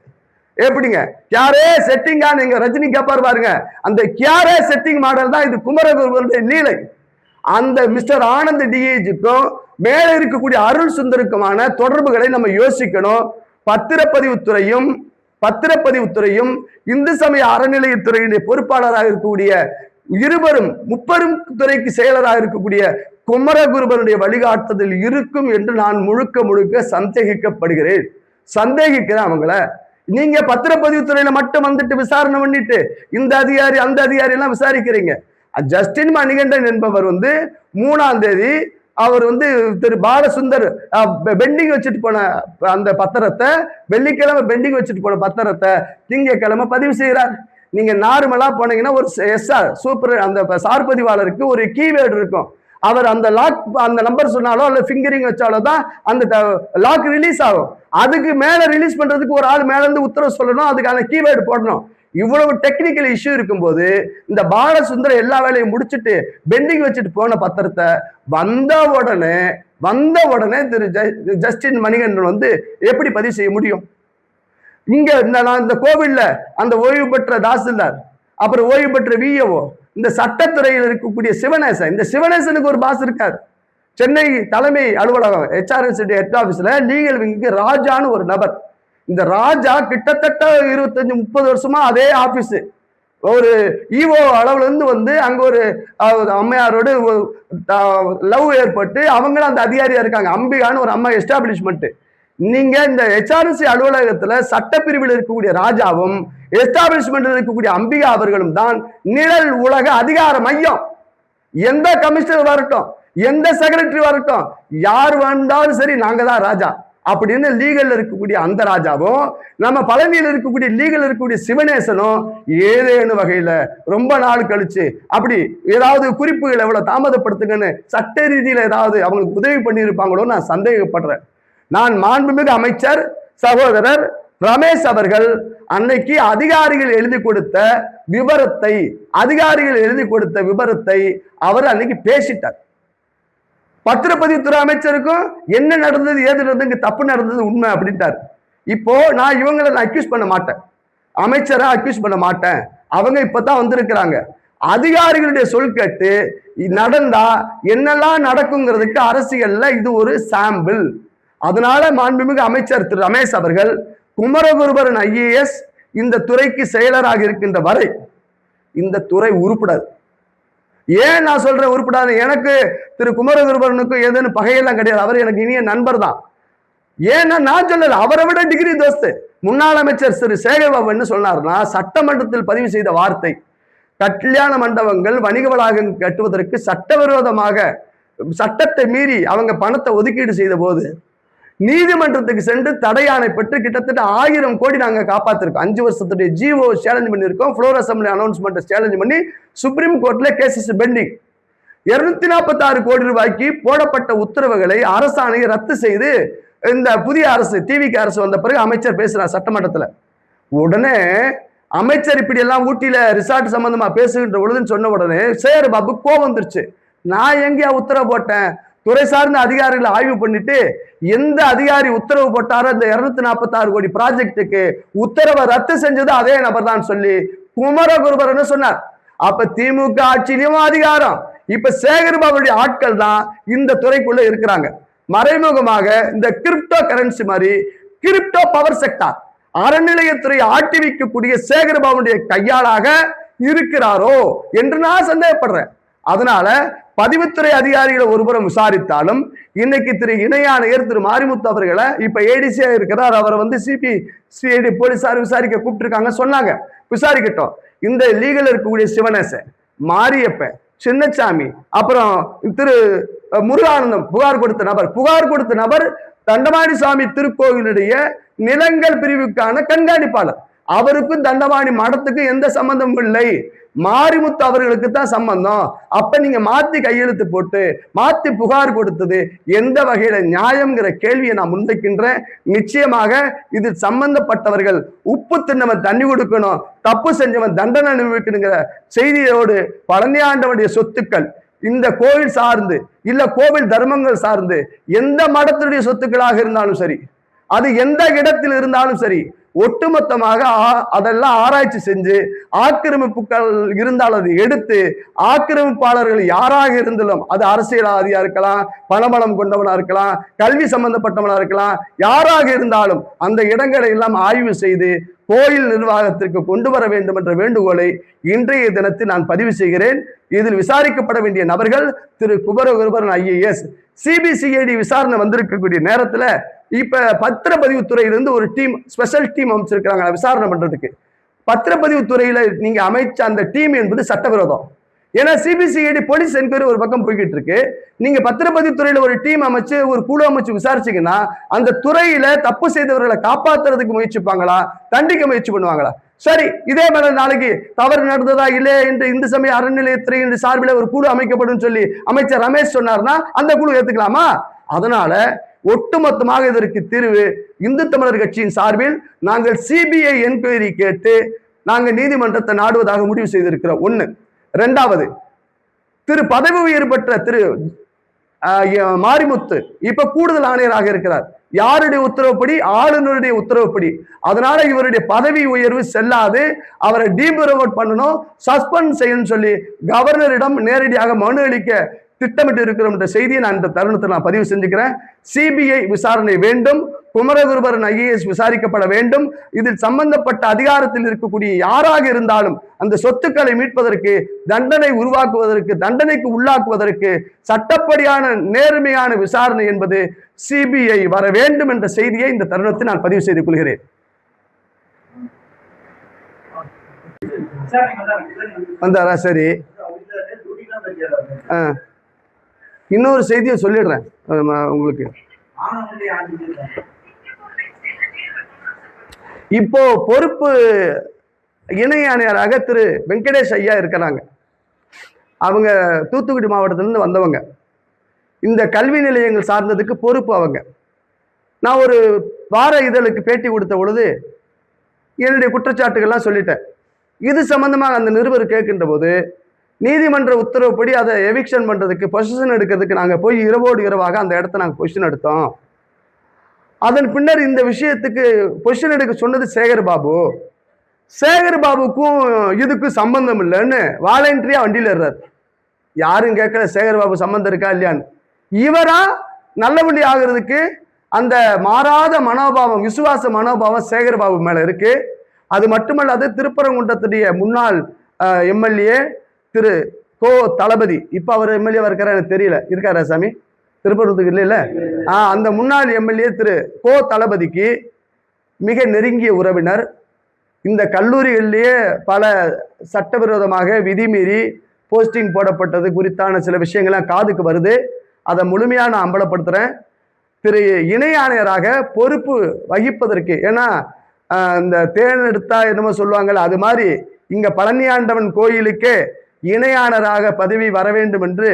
எப்படிங்க கியாரே செட்டிங்கா, நீங்க ரஜினி கேப்பார் பாருங்க, அந்த கியாரே செட்டிங் மாடல் தான் இது குமரகுருபரனுடைய லீலை. அந்த மிஸ்டர் ஆனந்த் டிஏஜிக்கும் மேல இருக்கக்கூடிய அருள் சுந்தருக்குமான தொடர்புகளை நம்ம யோசிக்கணும். பத்திரப்பதிவுத்துறையும் இந்து சமய அறநிலையத்துறையினுடைய பொறுப்பாளராக இருக்கக்கூடிய இருவரும் முப்பெரும் துறைக்கு செயலராக இருக்கக்கூடிய குமரகுருபரனுடைய வழிகாட்டுதல் இருக்கும் என்று நான் முழுக்க சந்தேகிக்கிறேன் அவங்கள. நீங்க பத்திரப்பதிவுத்துறையில மட்டும் விசாரணை பண்ணிட்டு இந்த அதிகாரி அந்த அதிகாரி எல்லாம் விசாரிக்கிறீங்க. ஜஸ்டின் மணிகண்டன் என்பவர் 3ஆம் தேதி அவர் திரு பாலசுந்தர் பெண்டிங் வச்சுட்டு போன அந்த பத்திரத்தை, வெள்ளிக்கிழமை பெண்டிங் வச்சுட்டு போன பத்திரத்தை திங்கக்கிழமை பதிவு செய்கிறார். நீங்க நார்மலா போனீங்கன்னா ஒரு SR சூப்பர் அந்த சார்பதிவாளருக்கு ஒரு கீவேர்டு இருக்கும். அவர் அந்த நம்பர் சொன்னாலோ அல்ல ஃபிங்கரிங் வச்சாலோ தான் அந்த லாக் ரிலீஸ் ஆகும். அதுக்கு மேல ரிலீஸ் பண்றதுக்கு ஒரு ஆள் மேல இருந்து உத்தரவு சொல்லணும், அதுக்கான கீவேர்டு போடணும். இவ்வளவு டெக்னிக்கல் இஷ்யூ இருக்கும்போது இந்த பாலசுந்தரம் எல்லா வேலையும் முடிச்சுட்டு பெண்டிங் வச்சுட்டு போன பத்திரத்தை வந்த உடனே திரு ஜஸ்டின் மணிகண்டன் எப்படி பதிவு செய்ய முடியும்? இங்க இந்த கோவில்ல அந்த ஓய்வு பெற்ற தாசில்தார், அப்புறம் ஓய்வு பெற்ற விஏஓ, இந்த சட்டத்துறையில் இருக்கக்கூடிய சிவனேசன், இந்த சிவனேசனுக்கு ஒரு பாஸ் இருக்காரு. சென்னை தலைமை அலுவலகம் HRS ஹெட் ஆபீஸ்ல லீகல் விங்கு ராஜான்னு ஒரு நபர். இந்த ராஜா கிட்டத்தட்ட 25-30 வருஷமா அதே ஆபீஸ் ஒரு ஈவோ அளவுல இருந்து அங்க ஒரு அம்மையாரோடு லவ் ஏற்பட்டு அவங்களும் அந்த அதிகாரியா இருக்காங்க. அம்பிகான்னு ஒரு அம்மா எஸ்டாப்ளிஷ்மெண்ட். நீங்க இந்த ஹெச்ஆர்சி அலுவலகத்துல சட்டப்பிரிவில் இருக்கக்கூடிய ராஜாவும் எஸ்டாபிளிஷ்மெண்ட்ல இருக்கக்கூடிய அம்பிகா அவர்களும் தான் நிழல் உலக அதிகார மையம். எந்த கமிஷனர் வரட்டும், எந்த செக்ரட்டரி வரட்டும், யார் வந்தாலும் சரி நாங்க தான் ராஜா அப்படின்னு லீகல்ல இருக்கக்கூடிய அந்த ராஜாவும், நம்ம பழனியில் இருக்கக்கூடிய லீகல் இருக்கக்கூடிய சிவனேசனும் ஏதேனும் வகையில ரொம்ப நாள் கழிச்சு அப்படி ஏதாவது குறிப்புகள் எவ்வளவு தாமதப்படுத்துங்கன்னு சட்ட ரீதியில ஏதாவது அவங்களுக்கு உதவி பண்ணி இருப்பாங்களோ நான் சந்தேகப்படுறேன். நான் மாண்புமிகு அமைச்சர் சகோதரர் ரமேஷ் அவர்கள் அன்னைக்கு அதிகாரிகள் எழுதி கொடுத்த விபரத்தை அவர் அன்னைக்கு பேசிட்டார். பத்திரப்பதிவுத்துறை அமைச்சருக்கும் என்ன நடந்தது ஏது நடந்தது தப்பு நடந்தது உண்மை அப்படின்ட்டார். இப்போ நான் இவங்களை அக்யூஸ் பண்ண மாட்டேன், அமைச்சரை அக்யூஸ் பண்ண மாட்டேன். அவங்க இப்பதான் வந்திருக்கிறாங்க. அதிகாரிகளுடைய சொல் கேட்டு நடந்தா என்னெல்லாம் நடக்குங்கிறதுக்கு அரசியல்ல இது ஒரு சாம்பிள். அதனால மாண்புமிகு அமைச்சர் திரு ரமேஷ் அவர்கள் குமரகுருபரன் IAS இந்த துறைக்கு செயலராக இருக்கின்ற வரை இந்த துறை உருப்படாது. ஏன் நான் சொல்றேன் உருப்படாது? எனக்கு திரு குமரகுருபரனுக்கும் ஏதேனும் பகையெல்லாம் கிடையாது. அவர் எனக்கு இனிய நண்பர் தான். ஏன்னா நான் சொல்லல, அவரை விட டிகிரி தோஸ்து. முன்னாள் அமைச்சர் திரு சேகர்பாபு என்ன சொன்னார்னா, சட்டமன்றத்தில் பதிவு செய்த வார்த்தை, கல்யாண மண்டபங்கள் வணிக வளாகம் கட்டுவதற்கு சட்டவிரோதமாக சட்டத்தை மீறி அவங்க பணத்தை ஒதுக்கீடு செய்த போது நீதிமன்றத்துக்கு சென்று தடையாணை பெற்று கிட்டத்தட்ட 1000 கோடி நாங்க காப்பாத்திருக்கோம். 5 வருஷத்துடைய ஜிஓ சேலஞ்ச் பண்ணியிருக்கோம். ஃப்ளோர் அசம்பிளி அனௌன்ஸ்மெண்ட் சேலஞ்ச் பண்ணி சுப்ரீம் கோர்ட்ல கேசஸ் பெண்டிங். 246 கோடி ரூபாய்க்கு போடப்பட்ட உத்தரவுகளை அரசாணையை ரத்து செய்து இந்த புதிய அரசு டிவிக்கு அரசு வந்த பிறகு அமைச்சர் பேசுறார் சட்டமன்றத்துல. உடனே அமைச்சர் இப்படி எல்லாம் ஊட்டியில ரிசார்ட் சம்பந்தமா பேசுகின்ற பொழுதுன்னு சொன்ன உடனே சேகர்பாபு கோபம் வந்துருச்சு. நான் எங்கேயா உத்தரவு போட்டேன்? துறை சார்ந்த அதிகாரிகளை ஆய்வு பண்ணிட்டு எந்த அதிகாரி உத்தரவு போட்டாரோ இந்த 246 கோடி ப்ராஜெக்டுக்கு உத்தரவை ரத்து செஞ்சது அதே நபர் தான் சொல்லி குமரகுருபரன் சொன்னார். அப்ப திமுக ஆட்சியிலும் அதிகாரம், இப்ப சேகர்பாபுடைய ஆட்கள் தான் இந்த துறைக்குள்ள இருக்கிறாங்க. மறைமுகமாக இந்த கிரிப்டோ கரன்சி மாதிரி கிரிப்டோ பவர் செக்டார் அறநிலையத்துறை ஆட்டி வைக்கக்கூடிய சேகர்பாபுடைய கையாளாக இருக்கிறாரோ என்று நான் சந்தேகப்படுறேன். அதனால பதிவுத்துறை அதிகாரிகளை ஒருபுறம் விசாரித்தாலும் இன்னைக்கு திரு இணை ஆணையர் திரு மாரிமுத்து அவர்களை இப்ப ஏடிசியா இருக்கிறார், அவரை சிஐடி போலீசார் விசாரிக்க கூப்பிட்டுருக்காங்க சொன்னாங்க. விசாரிக்கட்டும். இந்த லீகல் இருக்கக்கூடிய சிவனேசன், மாரியப்பன், சின்னசாமி, அப்புறம் திரு முருகானந்தம் புகார் கொடுத்த நபர் தண்டமாணி சாமி திருக்கோவிலுடைய நிலங்கள் பிரிவுக்கான கண்காணிப்பாளர். அவருக்கும் தண்டமாணி மடத்துக்கும் எந்த சம்பந்தமும் இல்லை. மாரிமுத்து அவர்களுக்கு தான் சம்பந்தம். அப்ப நீங்க மாத்தி கையெழுத்து போட்டு மாத்தி புகார் கொடுத்தது எந்த வகையில நியாயம்ங்கிற கேள்வியை நான் முன்வைக்கின்றேன். நிச்சயமாக இதில் சம்பந்தப்பட்டவர்கள் உப்பு தின்னவன் தண்ணி கொடுக்கணும், தப்பு செஞ்சவன் தண்டனை அனுபவிக்கணுங்கிற செய்தியோடு பழனி ஆண்டவனுடைய சொத்துக்கள் இந்த கோவில் சார்ந்து இல்ல கோவில் தர்மங்கள் சார்ந்து எந்த மடத்தினுடைய சொத்துக்களாக இருந்தாலும் சரி, அது எந்த இடத்தில் இருந்தாலும் சரி, ஒட்டுமொத்தமாக அதெல்லாம் ஆராய்ச்சி செஞ்சு ஆக்கிரமிப்புகள் இருந்தால் அதை எடுத்து ஆக்கிரமிப்பாளர்கள் யாராக இருந்தாலும், அது அரசியல்வாதியா இருக்கலாம், பணபலம் கொண்டவனா இருக்கலாம், கல்வி சம்பந்தப்பட்டவனா இருக்கலாம், யாராக இருந்தாலும் அந்த இடங்களை எல்லாம் ஆய்வு செய்து கோயில் நிர்வாகத்திற்கு கொண்டு வர வேண்டும் என்ற வேண்டுகோளை இன்றைய தினத்தில் நான் பதிவு செய்கிறேன். இதில் விசாரிக்கப்பட வேண்டிய நபர்கள் திரு குமரகுருபரன் IAS. CBCID விசாரணை வந்திருக்கக்கூடிய நேரத்துல இப்ப பத்திரப்பதிவுத்துறையிலிருந்து ஒரு டீம், ஸ்பெஷல் டீம் அமைச்சிருக்கிறாங்க விசாரணை பண்றதுக்கு. பத்திரப்பதிவுத்துறையில நீங்க அமைச்ச அந்த டீம் என்பது சட்டவிரோதம். ஏன்னா CBCID போலீஸ் என்கொயரி ஒரு பக்கம் போய்கிட்டு இருக்கு. நீங்க பத்திரப்பதிவுத்துறையில ஒரு டீம் அமைச்சு ஒரு குழு அமைச்சு விசாரிச்சீங்கன்னா அந்த துறையில தப்பு செய்தவர்களை காப்பாத்துறதுக்கு முயற்சிப்பாங்களா, தண்டிக்க முயற்சி பண்ணுவாங்களா? சரி, இதே மாதிரி நாளைக்கு தவறு நடந்ததா இல்லையா என்று இந்து சமய அறநிலையத்துறை சார்பில் ஒரு குழு அமைக்கப்படும் சொல்லி அமைச்சர் ரமேஷ் சொன்னார்னா அந்த குழு ஏத்துக்கலாமா? அதனால ஒட்டுமொத்தமாக இதற்கு தீர்வு இந்து தமிழர் கட்சியின் சார்பில் நாங்கள் CBI என்கொயரி கேட்டு நாங்கள் நீதிமன்றத்தை நாடுவதாக முடிவு செய்திருக்கிறோம். 1. 2வது, திரு பதவி உயர்வு பெற்ற திரு மாரிமுத்து இப்ப கூடுதல் ஆணையராக இருக்கிறார். யாருடைய உத்தரவுப்படி? ஆளுநருடைய உத்தரவுப்படி. அதனால இவருடைய பதவி உயர்வு செல்லாது, அவரை டீப்ரோமோட் பண்ணணும், சஸ்பெண்ட் செய்யணும்னு சொல்லி கவர்னரிடம் நேரடியாக மனு அளிக்க திட்டமிட்டு இருக்கிறோம் என்ற செய்தியை நான் இந்த தருணத்தில் நான் பதிவு செஞ்சுக்கிறேன். சிபிஐ விசாரணை வேண்டும். குமரகுருபரன் IAS விசாரிக்கப்பட வேண்டும். இதில் சம்பந்தப்பட்ட அதிகாரத்தில் இருக்கக்கூடிய யாராக இருந்தாலும் அந்த சொத்துக்களை மீட்பதற்கு, தண்டனை உருவாக்குவதற்கு, தண்டனைக்கு உள்ளாக்குவதற்கு சட்டப்படியான நேர்மையான விசாரணை என்பது சிபிஐ வர வேண்டும் என்ற செய்தியை இந்த தருணத்தில் நான் பதிவு செய்து கொள்கிறேன். வந்தாரா? சரி. இன்னொரு செய்தியை சொல்லிடுறேன் உங்களுக்கு. இப்போ பொறுப்பு இணை ஆணையராக திரு வெங்கடேஷ் ஐயா இருக்கிறாங்க. அவங்க தூத்துக்குடி மாவட்டத்திலிருந்து வந்தவங்க. இந்த கல்வி நிலையங்கள் சார்ந்ததுக்கு பொறுப்பு அவங்க. நான் ஒரு வார இதழுக்கு பேட்டி கொடுத்த பொழுது என்னுடைய குற்றச்சாட்டுகள்லாம் சொல்லிட்டேன். இது சம்பந்தமாக அந்த நிருபர் கேட்கின்ற போது நீதிமன்ற உத்தரவுப்படி அதை எவிக்ஷன் பண்றதுக்கு, பொசிஷன் எடுக்கிறதுக்கு நாங்கள் போய் இரவோடு இரவாக அந்த இடத்த நாங்கள் பொசிஷன் எடுத்தோம். அதன் பின்னர் இந்த விஷயத்துக்கு பொசிஷன் எடுக்க சொன்னது சேகர் பாபு. சேகர் பாபுக்கும் இதுக்கும் சம்பந்தம் இல்லைன்னு வாலண்டரியா வண்டியில் ஏறாரு. யாரும் கேட்கல சேகர் பாபு சம்பந்தம் இருக்கா இல்லையான்னு. இவரா நல்லபடி ஆகிறதுக்கு அந்த மாறாத மனோபாவம், விசுவாச மனோபாவம் சேகர் பாபு மேல இருக்கு. அது மட்டுமல்லாது திருப்பரங்குன்றத்துடைய முன்னாள் எம்எல்ஏ திரு கோ தளபதி, இப்ப அவர் எம்எல்ஏவா இருக்காரு எனக்கு தெரியல, இருக்காரா சாமி? திருப்பரங்குன்றத்துக்கு இல்ல. அந்த முன்னாள் எம்எல்ஏ திரு கோ தளபதிக்கு மிக நெருங்கிய உறவினர். இந்த கல்லூரிகளிலேயே பல சட்டவிரோதமாக விதிமீறி போஸ்டிங் போடப்பட்டது குறித்தான சில விஷயங்கள்லாம் காதுக்கு வருது. அதை முழுமையாக நான் அம்பலப்படுத்துறேன். திரு இணை ஆணையராக பொறுப்பு வகிப்பதற்கு, ஏன்னா இந்த தேர்ந்தெடுத்தா என்னமோ சொல்லுவாங்கல்ல, அது மாதிரி இங்க பழனியாண்டவன் கோயிலுக்கே இணையாளராக பதவி வர வேண்டும் என்று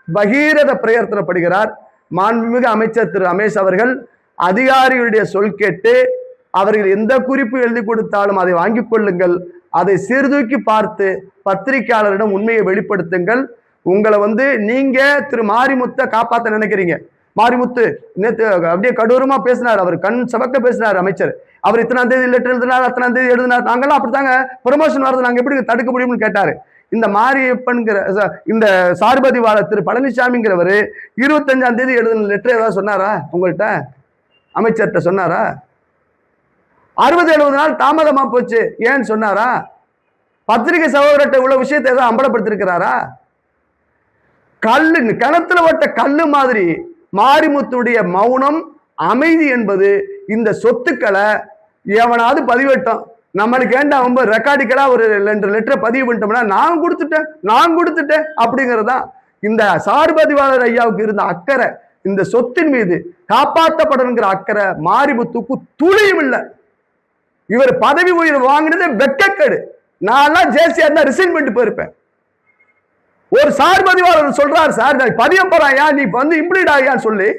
பகீரத பிரயத்தனப்படுகிறார் மாண்புமிகு அமைச்சர் திரு ரமேஷ் அவர்கள். அதிகாரிகளுடைய சொல் கேட்டு அவர்கள் எந்த குறிப்பு எழுதி கொடுத்தாலும் அதை வாங்கிக் கொள்ளுங்கள். அதை சீர்தூக்கி பார்த்து பத்திரிகையாளரிடம் உண்மையை வெளிப்படுத்துங்கள். உங்களை நீங்க திரு மாரிமுத்தை காப்பாற்ற நினைக்கிறீங்க. மாரிமுத்து நேற்று அப்படியே கடூரமா பேசினார். அவர் கண் சபக்க பேசினார் அமைச்சர். அவர் இத்தனாம் தேதி லெட்டர் எழுதினார், அத்தனாம் தேதி எழுதினார். நாங்கெல்லாம் அப்படித்தாங்க ப்ரொமோஷன் வருது, நாங்க எப்படி தடுக்க முடியும்னு கேட்டாரு. இந்த மாரியப்பன்கிற இந்த சார்பதிவாளர் திரு பழனிசாமிங்கிறவர் 25ஆம் தேதி எழுதின லெட்டர் ஏதாவது சொன்னாரா உங்கள்கிட்ட? அமைச்சர்கிட்ட சொன்னாரா? 60-70 நாள் தாமதமா போச்சு ஏன்னு சொன்னாரா? பத்திரிகை சகோதரர்கிட்ட உள்ள விஷயத்தை ஏதாவது அம்பலப்படுத்திருக்கிறாரா? கல்லு, கணத்துல ஓட்ட கல்லு மாதிரி மாரிமுத்துடைய மௌனம், அமைதி என்பது இந்த சொத்துக்களை எவனாவது பதிவிட்டோம். நம்மளுக்கு ஏண்டா ரொம்ப ரெக்கார்டிக்கலா ஒரு 2 லெட்டரை பதிவு பண்ணிட்டோம்னா நான் கொடுத்துட்டேன் அப்படிங்கிறதா இந்த சார்பதிவாளர் ஐயாவுக்கு இருந்த அக்கறை, இந்த சொத்தின் மீது காப்பாற்றப்படணுங்கிற அக்கறை மாரிமுத்துக்கு துளியும் இல்லை. இவர் பதவி உயர்வு வாங்கினது வெக்கக்கேடு. நான் ஜேசியா இருந்தா ரிசைன் பண்ணிட்டு போயிருப்பேன். ஒரு சார்பதிவாளர் சொல்றாரு, சார் நான் பதியம் போறாயா, நீ இம்ப்ளீட் ஆகியான்னு சொல்லி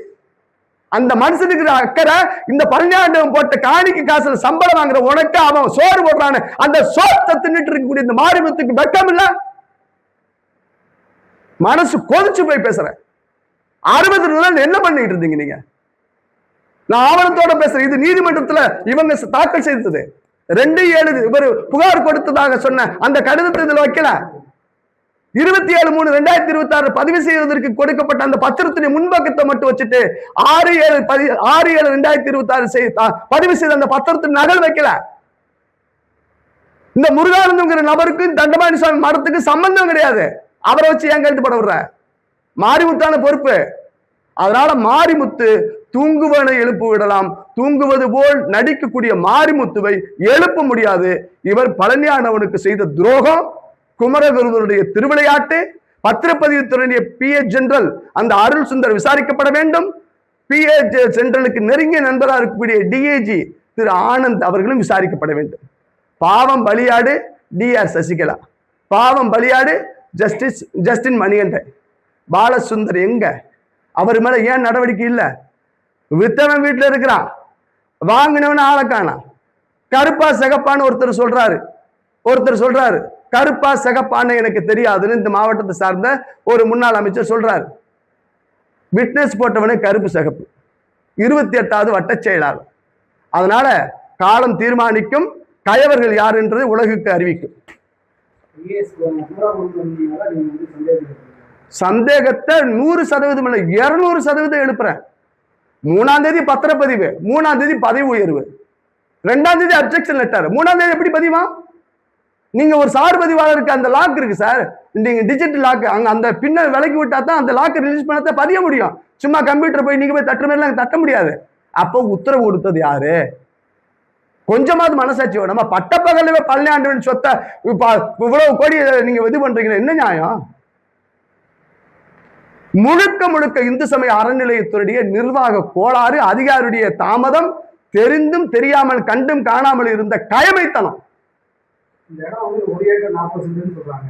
அந்த மனுஷனுக்கு அக்கறை. இந்த பழனியாண்டவன் போட்ட காணிக்கு காசுல சம்பளம் வாங்குற உனக்கு அவன் சோறு போடுறான்னு அந்த சோத்தை தின்னுட்டு இருக்கக்கூடிய இந்த மாரிமுத்துக்கு வெக்கம் இல்ல? மனசு கொதிச்சு போய் பேசுறேன். 60 நாள் என்ன பண்ணிட்டு இருந்தீங்க நீங்க? நான் ஆவணத்தோட பேசுறேன். இது நீதிமன்றத்துல இவங்க தாக்கல் செய்தது 2/7 இவர் புகார் கொடுத்ததாக சொன்ன அந்த கடிதத்தை இதுல வைக்கல. 27/3/2026 பதிவு செய்வதற்கு கொடுக்கப்பட்ட அந்த பத்திரத்தின் முன்பக்கத்தை மட்டும் வச்சுட்டு 6/7/2026 பதிவு செய்த அந்த பத்திரத்தின் நகல் வைக்கல. இந்த முருகானந்தங்கிற நபருக்கு தண்டபாணி சுவாமி மடத்துக்கு சம்பந்தம் கிடையாது. அவரை வச்சு ஏன் கழுத்து பட விடுற? மாரிமுத்தான பொறுப்பு. அதனால மாரிமுத்து தூங்குவனை எழுப்ப விடலாம், தூங்குவது போல் நடிக்கக்கூடிய மாரிமுத்துவை எழுப்ப முடியாது. இவர் பழனியாண்டவனுக்கு செய்த துரோகம், குமரகுருவருடைய திருவிளையாட்டு, பத்திரப்பதிவுத்துறையுடைய PA ஜெனரல் அந்த அருள் சுந்தர் விசாரிக்கப்பட வேண்டும். PA ஜெனரலுக்கு நெருங்கிய நண்பராக இருக்கக்கூடிய DIG திரு ஆனந்த் அவர்களும் விசாரிக்கப்பட வேண்டும். பாவம் பலியாடு DR சசிகலா, பாவம் பலியாடு ஜஸ்டின் மணிகண்டன். பாலசுந்தர் எங்க? அவர் மேல ஏன் நடவடிக்கை இல்லை? வித்தவன் வீட்டுல இருக்கிறான், வாங்கினவன் ஆளக்கானா. கருப்பா சிகப்பான்னு ஒருத்தர் சொல்றாரு. கருப்பா சிகப்பான்னு எனக்கு தெரியாதுன்னு இந்த மாவட்டத்தை சார்ந்த ஒரு முன்னாள் அமைச்சர் சொல்றாரு. விட்னஸ் போட்டவனே கருப்பு சிகப்பு, 28வது வட்ட செயலாளர். அதனால காலம் தீர்மானிக்கும், கயவர்கள் யார் என்றது உலகுக்கு அறிவிக்கும். சந்தேகத்தை 100% இல்ல 200% எழுப்புறேன். 3ஆம் தேதி பத்திரப்பதிவு, 3ஆம் தேதி பதவி உயர்வு, 2ஆம் தேதி அப்ஜெக்ஷன் லெட்டர், 3ஆம் தேதி எப்படி பதிவா? நீங்க ஒரு சார் பதிவாளருக்கு அந்த லாக் இருக்கு சார், நீங்க டிஜிட்டல் லாக், அங்க அந்த பின்ன விலக்கி விட்டா தான் அந்த லாக் ரிலீஸ் பண்ணாதான் பதிய முடியும். சும்மா கம்ப்யூட்டர் போய் நீங்க போய் தட்டுற மாதிரிலாம் தட்ட முடியாது. அப்போ உத்தரவு கொடுத்தது யாரு? கொஞ்சமாவது மனசாட்சி வேணும். நம்ம பட்டப்பகலவே பழனி ஆண்டவன் சொத்தை இவ்வளவு கோடி நீங்க இது பண்றீங்க, என்ன நியாயம்? முழுக்க முழுக்க இந்து சமய அறநிலையத்துடைய நிர்வாக கோளாறு, அதிகாரியுடைய தாமதம், தெரிந்தும் தெரியாமல் கண்டும் காணாமல் இருந்த கயமைத்தனம்.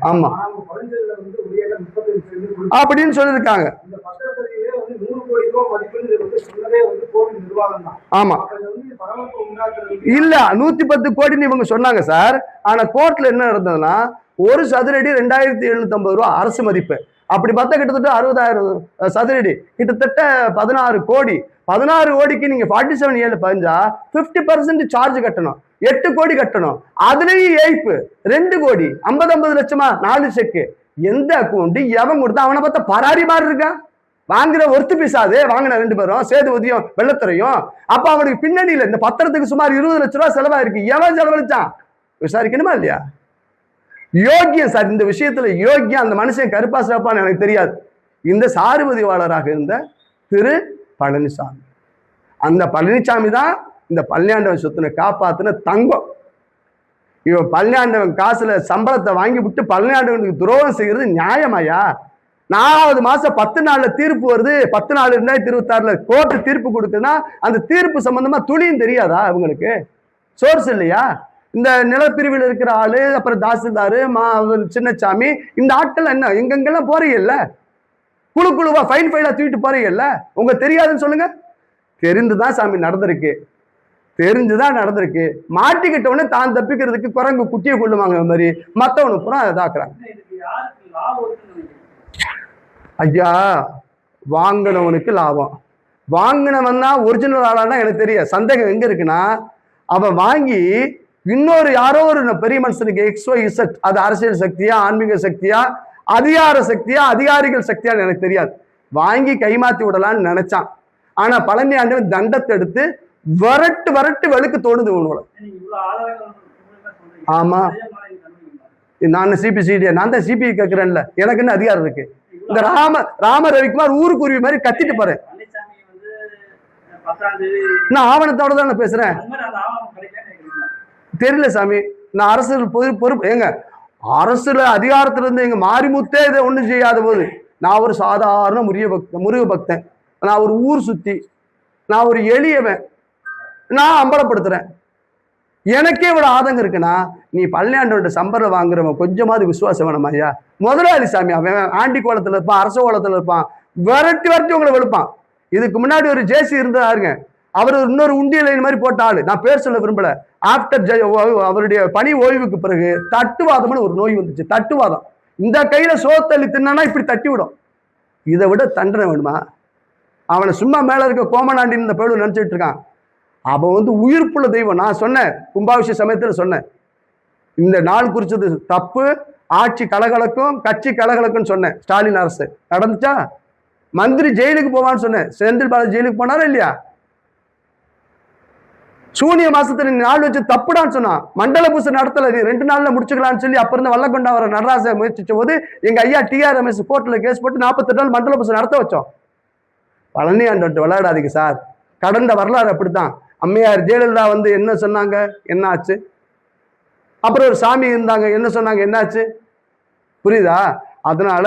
ஆமா அப்படின்னு சொல்லிருக்காங்க. ஆமா இல்ல 110 கோடின்னு இவங்க சொன்னாங்க சார். ஆனா கோர்ட்ல என்ன நடந்ததுன்னா, ஒரு சதுரடி 2750 ரூபாய் அரசு மதிப்பு. அப்படி பார்த்தா கிட்டத்தட்ட 60,000 சதுரடி, கிட்டத்தட்ட 16 கோடி. 16 கோடிக்கு நீங்க 47 பதிஞ்சா 50% சார்ஜ் கட்டணும், 8 கோடி கட்டணும். அதுலயும் ஏய்ப்பு 2 கோடி, 50 லட்சமா 4 செக்கு. எந்த அக்கௌண்ட் எவன் கொடுத்தா? அவனை பார்த்தா பராரி மாதிரி இருக்கான். வாங்குற ஒருத்து பீசாது வாங்கின 2 பேரும் சேதுபதியும் வெள்ளத்துறையும். அப்ப அவனுக்கு பின்னணியில இந்த பத்திரத்துக்கு சுமார் 20 லட்ச ரூபாய் செலவாயிருக்கு. எவன் செலவழிச்சான் விசாரிக்கணுமா இல்லையா? யோக்கியம் சார், இந்த விஷயத்துல யோக்கியம். அந்த மனுஷன் கருப்பா சிறப்பான்னு எனக்கு தெரியாது. இந்த சார்பதிவாளராக இருந்த திரு பழனிசாமி, அந்த பழனிசாமி தான் இந்த பழனியாண்டவன் சொத்துனை காப்பாத்துன தங்கம். இவன் பழனியாண்டவன் காசுல சம்பளத்தை வாங்கி விட்டு பழனியாண்டவனுக்கு துரோகம் செய்யறது நியாயமாயா? 4வது மாசம் 10 நாள்ல தீர்ப்பு வருது. 10/4/2026 கோர்ட்டு தீர்ப்பு கொடுக்குதுன்னா அந்த தீர்ப்பு சம்பந்தமா துளியும் தெரியாதா அவங்களுக்கு? சோர்ஸ் இல்லையா? இந்த நிலப்பிரிவில் இருக்கிற ஆளு, அப்புறம் தாசில்தாரு, சின்னசாமி, இந்த ஆட்கள் என்ன எங்கெங்கெல்லாம் போறீங்கல்ல, குழுவா ஃபைலா தூக்கிட்டு போறீங்கல்ல, உங்க தெரியாதுன்னு சொல்லுங்க. தெரிந்துதான் சாமி நடந்திருக்கு, தெரிஞ்சுதான் நடந்திருக்கு. மாட்டிக்கிட்டவனே தான் தப்பிக்கிறதுக்கு குரங்கு குட்டியை கொள்ளுவாங்க மாதிரி மத்தவனு பூரா இதாக்குறாங்க. ஐயா, வாங்கினவனுக்கு லாபம். வாங்கினவன் தான் ஒரிஜினல் ஆளானா எனக்கு தெரியாது. சந்தேகம் எங்க இருக்குன்னா, அவன் வாங்கி இன்னொரு யாரோ ஒரு பெரிய மனுஷனுக்கு XYZ, அது அரசியல் சக்தியா, ஆன்மீக சக்தியா, அதிகார சக்தியா, அதிகாரிகள் சக்தியான்னு எனக்கு தெரியாது, வாங்கி கைமாத்தி விடலான்னு நினைச்சான். ஆனா பழனி ஆண்டவன் தண்டத்தை எடுத்து வரட்டு வெளுக்கு தோணுது உன்னோட. ஆமா, நான் சிபிசிடி, நான் தான் சிபி கேட்கிறேன்ல, எனக்கு என்ன அதிகாரம் இருக்கு? இந்த ராம ரவிக்குமார் ஊருக்குருவி மாதிரி கத்திட்டு போறேன். நான் ஆவணத்தோட தான் நான் பேசுறேன். தெரியல சாமி, நான் அரசு பொறுப்பு ஏங்க, அரசுல அதிகாரத்துல இருந்து எங்க மாரிமுத்தே இதை ஒண்ணும் செய்யாத போது நான் ஒரு சாதாரண முருக பக்தன், நான் ஒரு ஊர் சுத்தி, நான் ஒரு எளியவன், நான் அம்பலப்படுத்துறேன். எனக்கே இவ்வளவு ஆதங்கம் இருக்குன்னா, நீ பழனியாண்டோட சம்பளம் வாங்குறவன் கொஞ்சமாவது விசுவாசம் வேணாமா ஐயா? முதலாளி சாமி, அவன் ஆண்டி கோலத்துல இருப்பான், அரச கோலத்துல இருப்பான், விரட்டி உங்களை வெளுப்பான். இதுக்கு முன்னாடி ஒரு ஜேசி இருந்தாருங்க, அவர் இன்னொரு உண்டியல் மாதிரி போட்ட ஆளு, நான் பேர் சொல்ல விரும்பல. ஆப்டர் அவருடைய பணி ஓய்வுக்கு பிறகு தட்டுவாதம்னு ஒரு நோய் வந்துச்சு. தட்டுவாதம், இந்த கையில சோத்தள்ளி தின்னா இப்படி தட்டி விடும். இதை விட தண்டனை வேணுமா? அவனை சும்மா மேல இருக்க கோமநாண்டின்னு இந்த பேரு நினைச்சிட்டு இருக்கான். அவன் உயிர்ப்புள்ள தெய்வம். நான் சொன்னேன், கும்பாபிஷேக சமயத்தில் சொன்னேன், இந்த நாள் குறிச்சது தப்பு, ஆட்சி கலகலக்கும், கட்சி கலகலக்குன்னு சொன்னேன். ஸ்டாலின் அரசு நடந்துச்சா? மந்திரி ஜெயிலுக்கு போவான்னு சொன்னேன், செந்தில் பாலாஜி ஜெயிலுக்கு போனாரா இல்லையா? சூனிய மாசத்துல நாள் வச்சு தப்புடான்னு சொன்னான். மண்டல பூசை நடத்தல, 2 நாள்ல முடிச்சுக்கலாம்னு சொல்லி அப்ப இருந்த வல்லக்கொண்டா வர நடராச முயற்சிச்ச போது எங்க ஐயா TR ரமேஷ் கோர்ட்ல கேஸ் போட்டு 48 நாள் மண்டல பூசை நடத்த வச்சோம். பழனி ஆண்டு விளையாடாதீங்க சார், கடந்த வரலாறு அப்படித்தான். அம்மையார் ஜெயலலிதா என்ன சொன்னாங்க, என்ன ஆச்சு? அப்புறம் ஒரு சாமி இருந்தாங்க, என்ன சொன்னாங்க, என்னாச்சு? புரியுதா? அதனால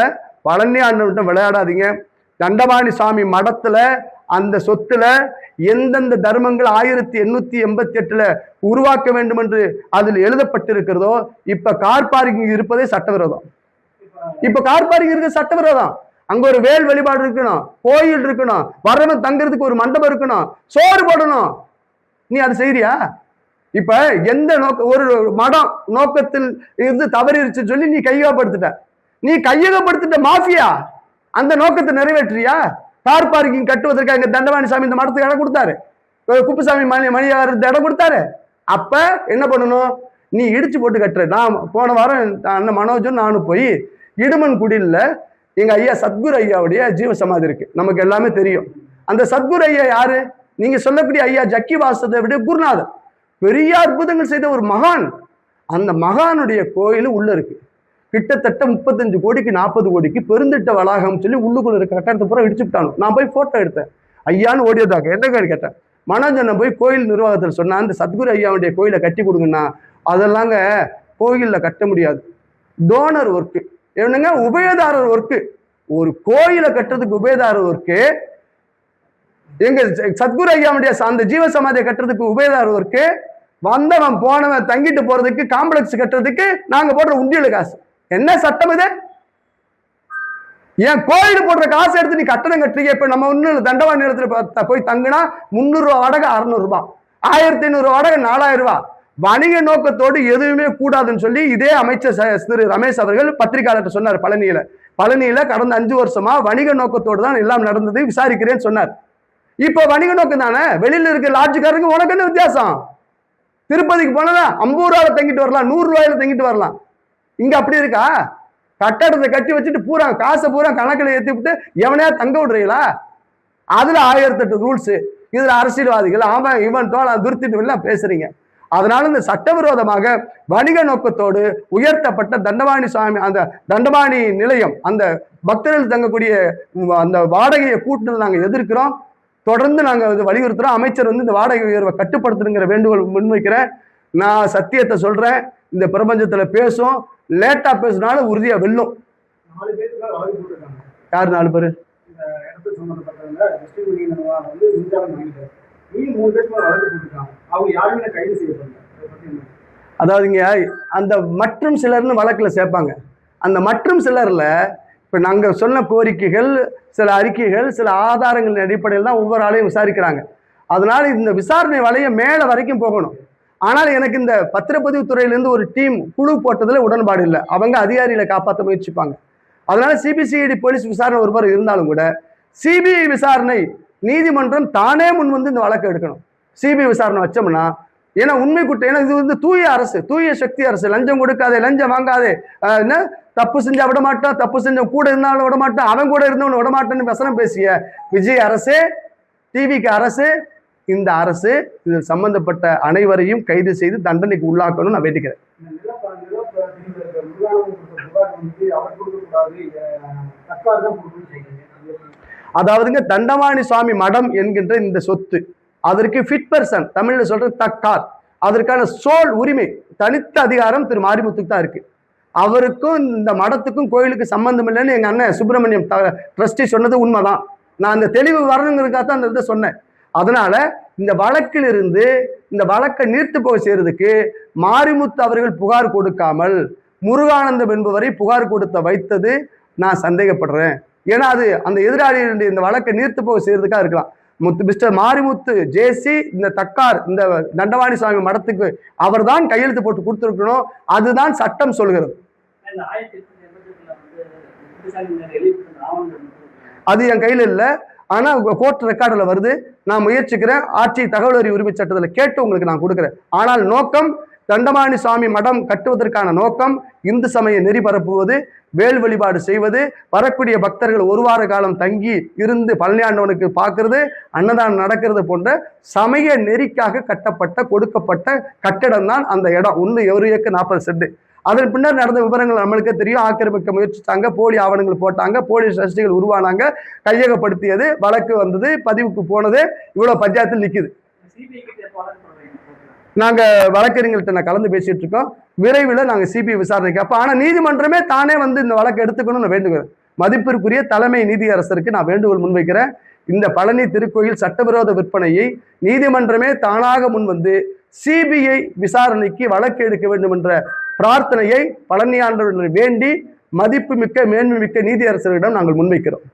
பழனி ஆண்டு விளையாடாதீங்க. தண்டபாணி சாமி மடத்துல அந்த சொத்துல எந்தெந்த தர்மங்கள் 1888 உருவாக்க வேண்டும் என்று அதில் எழுதப்பட்டிருக்கிறதோ, இப்ப கார் பார்க்கிங் இருப்பதே சட்டவிரோதம். இப்ப கார் பார்க்கிங் இருக்க சட்டவிரோதம். அங்க ஒரு வேல் வழிபாடு இருக்கணும், கோயில் இருக்கணும், வரவன் தங்குறதுக்கு ஒரு மண்டபம் இருக்கணும், சோறு போடணும். நீ அது செய்யறியா? இப்ப எந்த ஒரு மடம் நோக்கத்தில் இருந்து தவறிடுச்சுன்னு சொல்லி நீ கையகப்படுத்திட்ட மாஃபியா, அந்த நோக்கத்தை நிறைவேற்றியா? கார் பார்க்கிங் கட்டுவதற்கு அங்க தண்டபாணி சாமி இந்த மடத்துக்கு இடம் கொடுத்தாரு, குப்புசாமி மணியார் இடம் கொடுத்தாரு. அப்ப என்ன பண்ணணும்? நீ இடிச்சு போட்டு கட்டுற. நான் போன வாரம் அண்ணன் மனோஜும் நானும் போய் இடுமன் குடியில எங்க ஐயா சத்குரு ஐயாவுடைய ஜீவ சமாதி இருக்கு, நமக்கு எல்லாமே தெரியும். அந்த சத்குரு ஐயா யாரு? நீங்க சொல்லக்கூடிய ஐயா ஜக்கி வாசுதேவருடைய குருநாதர், பெரிய அற்புதங்கள் செய்த ஒரு மகான். அந்த மகானுடைய கோயில் உள்ள இருக்கு. கிட்டத்தட்ட 35 கோடிக்கு 40 கோடிக்கு பெருந்திட்ட வளாகம் சொல்லி உள்ளுக்குள்ள இருக்க கட்டடத்தை பூரா இடிச்சுட்டானு. நான் போய் போட்டோ எடுத்தேன், ஐயான்னு ஓடியதாக்க என்ன கேட்டேன். மனோஜனை போய் கோயில் நிர்வாகத்தில் சொன்னா, அந்த சத்குரு ஐயாவுடைய கோயிலை கட்டி கொடுங்கன்னா, அதெல்லாங்க கோயிலில் கட்ட முடியாது, டோனர் ஒர்க்கு, என்னங்க உபயதாரர் ஒர்க்கு. ஒரு கோயிலை கட்டுறதுக்கு உபயதாரர் ஒர்க்கு, எங்க சத்குரு ஐயாவுடைய அந்த ஜீவ சமாதியை கட்டுறதுக்கு உபயதாரர் ஒர்க்கு, வந்தவன் போனவன் தங்கிட்டு போறதுக்கு காம்ப்ளெக்ஸ் கட்டுறதுக்கு நாங்க போடுற உண்டியல் காசு. என்ன சட்டம் இது? ஏன் கோயில் போடுற காசு எடுத்து நீ கட்டணம் கட்டுறீங்க? இப்ப நம்ம ஒண்ணு தண்டவாணி நிலத்துல போய் தங்குனா 300 ரூபா வாடகை 600 ரூபாய், 1500 வாடகை 4000 ரூபாய். வணிக நோக்கத்தோடு எதுவுமே கூடாதுன்னு சொல்லி இதே அமைச்சர் திரு ரமேஷ் அவர்கள் பத்திரிகையாளர் சொன்னார். பழனியில கடந்த 5 வருஷமா வணிக நோக்கத்தோடு தான் எல்லாம் நடந்தது, விசாரிக்கிறேன்னு சொன்னார். இப்ப வணிக நோக்கம் தானே. வெளியில இருக்க லாட்ஜுக்காரங்க உனக்கு என்ன வித்தியாசம்? திருப்பதிக்கு போனா 50 ரூபாயில தங்கிட்டு வரலாம், 100 ரூபாயில தங்கிட்டு வரலாம். இங்க அப்படி இருக்கா? கட்டடத்தை கட்டி வச்சுட்டு பூரா காசை பூரா கணக்கில் ஏற்றி விட்டு எவனையா தங்க விடுறீங்களா? அதுல 1008 ரூல்ஸ். இதுல அரசியல்வாதிகள் அவன் இவன் தோழ துருத்திட்டு எல்லாம் பேசுறீங்க. அதனால இந்த சட்டவிரோதமாக வணிக நோக்கத்தோடு உயர்த்தப்பட்ட தண்டபாணி சுவாமி அந்த தண்டபாணி நிலையம், அந்த பக்தர்கள் தங்கக்கூடிய அந்த வாடகையை கூட்டுறது நாங்கள் எதிர்க்கிறோம். தொடர்ந்து நாங்கள் வலியுறுத்துறோம். அமைச்சர் இந்த வாடகை உயர்வை கட்டுப்படுத்துங்கிற வேண்டுகோள் முன்வைக்கிறேன். நான் சத்தியத்தை சொல்றேன், இந்த பிரபஞ்சத்துல பேசும், லேட்டா பேசினாலும் உறுதியா வெல்லும். யாரு 4 பேரு? அதாவதுங்க, அந்த மற்றும் சிலர்னு வழக்குல சேர்ப்பாங்க. அந்த மற்றும் சிலர்ல இப்ப நாங்க சொன்ன கோரிக்கைகள், சில அறிக்கைகள், சில ஆதாரங்களின் அடிப்படையில் தான் ஒவ்வொரு ஆளையும் விசாரிக்கிறாங்க. அதனால இந்த விசாரணை வளையம் மேல வரைக்கும் போகணும். ஆனால் எனக்கு இந்த பத்திரப்பதிவு துறையிலிருந்து ஒரு டீம் குழு போட்டதுல உடன்பாடு இல்லை. அவங்க அதிகாரிகளை காப்பாற்ற முயற்சிப்பாங்க. அதனால சிபிசிஐடி போலீஸ் விசாரணை ஒருவர் இருந்தாலும் கூட சிபிஐ விசாரணை நீதிமன்றம் தானே முன் வந்து இந்த வழக்கை எடுக்கணும். சிபிஐ விசாரணை வச்சோம்னா, ஏன்னா உண்மை குற்றம், ஏன்னா இது தூய அரசு, தூய சக்தி அரசு. லஞ்சம் கொடுக்காதே, லஞ்சம் வாங்காதே, என்ன தப்பு செஞ்சா விட மாட்டான், தப்பு செஞ்ச கூட இருந்தாலும் விட மாட்டான், அவன் கூட இருந்தவன் விட மாட்டான்னு வசனம் பேசிய விஜய் அரசு, டிவிக்கு அரசு, இந்த அரசு இதில் சம்பந்தப்பட்ட அனைவரையும் கைது செய்து தண்டனைக்கு உள்ளாக்கணும் நான் வேண்டிக்கிறேன். அதாவதுங்க, தண்டபாணி சுவாமி மடம் என்கின்ற இந்த சொத்து, அதற்கு ஃபிட் பர்சன், தமிழ்ல சொல்ற தக்கார், அதற்கான சோல் உரிமை, தனித்த அதிகாரம் திரு மாரிமுத்துக்கு தான் இருக்கு. அவருக்கும் இந்த மடத்துக்கும் கோயிலுக்கு சம்பந்தம் இல்லைன்னு எங்க அண்ணன் சுப்பிரமணியம் ட்ரஸ்டி சொன்னது உண்மைதான். நான் அந்த தெளிவு வரணுங்கிறதுக்காக தான் அந்த இதை சொன்னேன். அதனால இந்த வழக்கில் இருந்து இந்த வழக்கை நீர்த்து போக செய்யறதுக்கு மாரிமுத்து அவர்கள் புகார் கொடுக்காமல் முருகானந்தம் என்பவரை புகார் கொடுத்த வைத்தது நான் சந்தேகப்படுறேன். ஏன்னா அது அந்த எதிராளிகளுடைய இந்த வழக்கை நீர்த்து போக செய்யறதுக்காக இருக்கலாம். மிஸ்டர் மாரிமுத்து ஜேசி இந்த தக்கார் இந்த தண்டபாணி சுவாமி மடத்துக்கு அவர் தான் கையெழுத்து போட்டு கொடுத்துருக்கணும். அதுதான் சட்டம் சொல்கிறது. அது என் கையில் இல்லை, ஆனா கோர்ட் ரெக்கார்டில் வருது. நான் முயற்சிக்கிறேன், ஆட்சி தகவல் அறிவு உரிமை சட்டத்தில் கேட்டு உங்களுக்கு நான் கொடுக்குறேன். ஆனால் நோக்கம் தண்டபாணி சுவாமி மடம் கட்டுவதற்கான நோக்கம் இந்து சமய நெறி பரப்புவது, வேல் வழிபாடு செய்வது, வரக்கூடிய பக்தர்கள் 1 வார காலம் தங்கி இருந்து பழனி ஆண்டவனுக்கு பார்க்கறது, அன்னதானம் நடக்கிறது போன்ற சமய நெறிக்காக கட்டப்பட்ட கொடுக்கப்பட்ட கட்டிடம் தான் அந்த இடம். 1 ஏக்கர் 40 சென்ட். அதன் பின்னர் நடந்த விவரங்கள் நம்மளுக்கே தெரியும். ஆக்கிரமிக்க முயற்சித்தாங்க, போலி ஆவணங்கள் போட்டாங்க, போலி ட்ரஸ்டிகள் உருவானாங்க, கையகப்படுத்தியது, வழக்கு வந்தது, பதிவுக்கு போனது, இவ்வளவு பஞ்சாயத்தில் நிக்குது. நாங்க வழக்கறிஞர்கள்ட்ட நான் கலந்து பேசிட்டு இருக்கோம். விரைவில் நாங்க சிபிஐ விசாரணைக்கு அப்ப, ஆனா நீதிமன்றமே தானே வந்து இந்த வழக்கை எடுத்துக்கணும்னு வேண்டுகிறேன். மதிப்பிற்குரிய தலைமை நீதியரசருக்கு நான் வேண்டுகோள் முன்வைக்கிறேன். இந்த பழனி திருக்கோயில் சட்டவிரோத விற்பனையை நீதிமன்றமே தானாக முன் வந்து சிபிஐ விசாரணைக்கு வழக்கு எடுக்க வேண்டும் என்ற பிரார்த்தனையை பழனி ஆண்டவர்களை வேண்டி மதிப்புமிக்க மேன்மைமிக்க நீதியரசரிடம் நாங்கள் முன்வைக்கிறோம்.